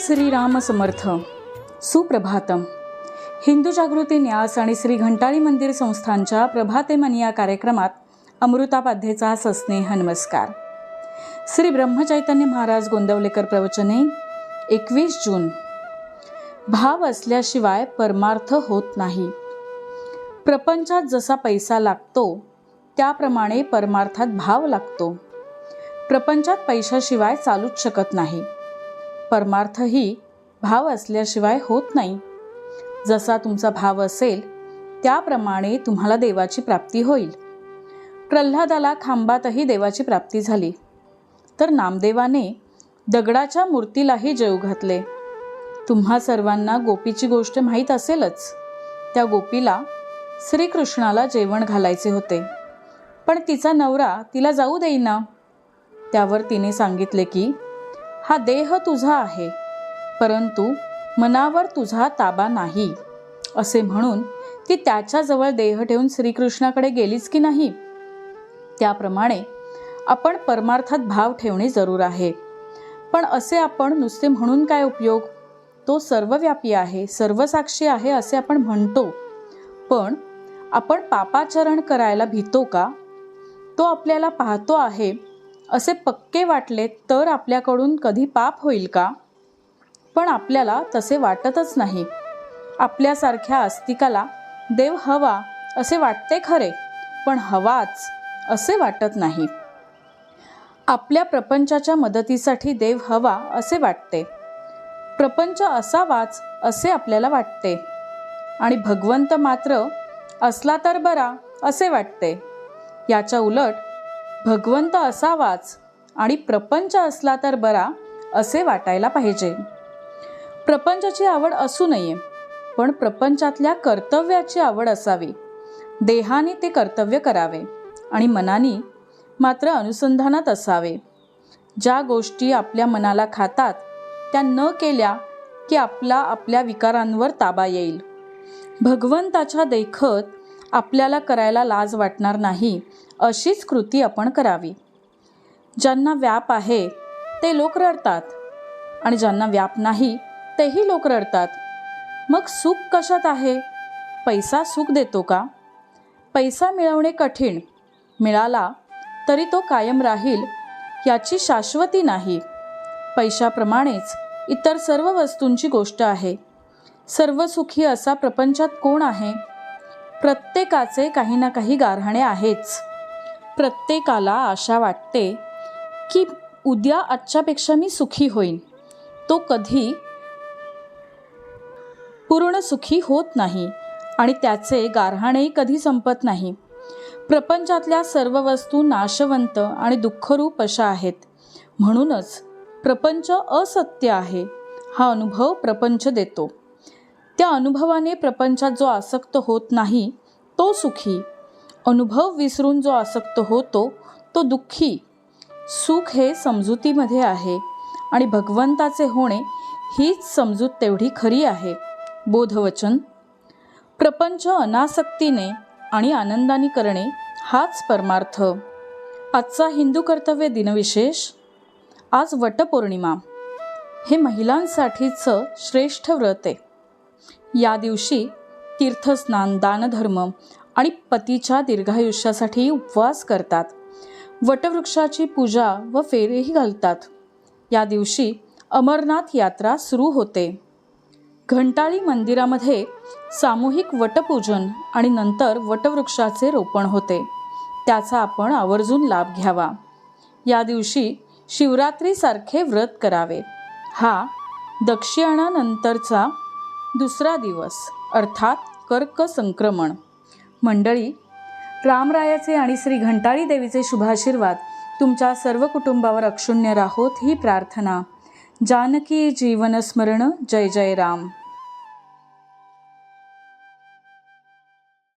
श्रीराम समर्थ. सुप्रभातम. हिंदू जागृती न्यास आणि श्री घंटाळी मंदिर संस्थांच्या प्रभाते मन या कार्यक्रमात अमृतापाध्येचा सस्नेह नमस्कार. श्री ब्रह्मचैतन्य महाराज गोंदवलेकर प्रवचने 21 जून. भाव असल्याशिवाय परमार्थ होत नाही. प्रपंचात जसा पैसा लागतो त्याप्रमाणे परमार्थात भाव लागतो. प्रपंचात पैशाशिवाय चालूच शकत नाही. परमार्थही भाव असल्याशिवाय होत नाही. जसा तुमचा भाव असेल त्याप्रमाणे तुम्हाला देवाची प्राप्ती होईल. प्रल्हादाला खांबातही देवाची प्राप्ती झाली, तर नामदेवाने दगडाच्या मूर्तीलाही जेव घातले. तुम्हा सर्वांना गोपीची गोष्ट माहीत असेलच. त्या गोपीला श्रीकृष्णाला जेवण घालायचे होते, पण तिचा नवरा तिला जाऊ देईना. त्यावर तिने सांगितले की हा देह तुझा आहे, परंतु मनावर तुझा ताबा नाही. असे म्हणून ती त्याच्याजवळ देह ठेवून श्रीकृष्णाकडे गेलीच की नाही. त्याप्रमाणे आपण परमार्थात भाव ठेवणे जरूर आहे. पण असे आपण नुसते म्हणून काय उपयोग? तो सर्वव्यापी आहे, सर्वसाक्षी आहे असे आपण म्हणतो, पण आपण पापाचरण करायला भीतो का? तो आपल्याला पाहतो आहे असे पक्के वाटले तर आपल्याकडून कधी पाप होईल का? पण आपल्याला तसे वाटतच नाही. आपल्यासारख्या आस्तिकाला देव हवा असे वाटते खरे, पण हवाच असे वाटत नाही. आपल्या प्रपंचाच्या मदतीसाठी देव हवा असे वाटते. प्रपंच असावाच असे आपल्याला वाटते, आणि भगवंत मात्र असला तर बरा असे वाटते. याच्या उलट भगवंत असावाच आणि प्रपंच असला तर बरा असे वाटायला पाहिजे. प्रपंचाची आवड असू नये, पण प्रपंचातल्या कर्तव्याची आवड असावी. देहाने ते कर्तव्य करावे आणि मनाने मात्र अनुसंधानात असावे. ज्या गोष्टी आपल्या मनाला खातात त्या न केल्या की आपल्या विकारांवर ताबा येईल. भगवंताच्या देखत आपल्याला करायला लाज वाटणार नाही अशीच कृती आपण करावी. ज्यांना व्याप आहे ते लोक रडतात, आणि ज्यांना व्याप नाही तेही लोक रडतात. मग सुख कशात आहे? पैसा सुख देतो का? पैसा मिळवणे कठीण, मिळाला तरी तो कायम राहील याची शाश्वती नाही. पैशाप्रमाणेच इतर सर्व वस्तूंची गोष्ट आहे. सर्व सुखी असा प्रपंचात कोण आहे? प्रत्येकाचे काही ना काही गाऱ्हाणे आहेच. प्रत्येकाला आशा वाटते की उद्या आजच्यापेक्षा मी सुखी होईन. तो कधी पूर्ण सुखी होत नाही आणि त्याचे गाऱ्हाणेही कधी संपत नाही. प्रपंचातल्या सर्व वस्तू नाशवंत आणि दुःखरूप अशा आहेत. म्हणूनच प्रपंच असत्य आहे हा अनुभव प्रपंच देतो. त्या अनुभवाने प्रपंचात जो आसक्त होत नाही तो सुखी. अनुभव विसरून जो आसक्त होतो तो दुःखी. सुख हे समजुतीमध्ये आहे, आणि भगवंताचे होणे हीच समजूत तेवढी खरी आहे. बोधवचन. प्रपंच अनासक्तीने आणि आनंदाने करणे हाच परमार्थ. आजचा हिंदू कर्तव्य दिनविशेष. आज वटपौर्णिमा. हे महिलांसाठीचं श्रेष्ठ व्रत आहे. या दिवशी तीर्थस्नान, दानधर्म आणि पतीच्या दीर्घायुष्यासाठी उपवास करतात. वटवृक्षाची पूजा व फेरेही घालतात. या दिवशी अमरनाथ यात्रा सुरू होते. घंटाळी मंदिरामध्ये सामूहिक वटपूजन आणि नंतर वटवृक्षाचे रोपण होते. त्याचा आपण आवर्जून लाभ घ्यावा. या दिवशी शिवरात्रीसारखे व्रत करावे. हा दक्षिणानंतरचा दुसरा दिवस, अर्थात कर्क संक्रमण. मंडळी, रामरायाचे आणि श्री घंटाळी देवीचे शुभाशीर्वाद तुमच्या सर्व कुटुंबावर अक्षुण्य राहोत ही प्रार्थना. जानकी जीवन स्मरण. जय जय राम.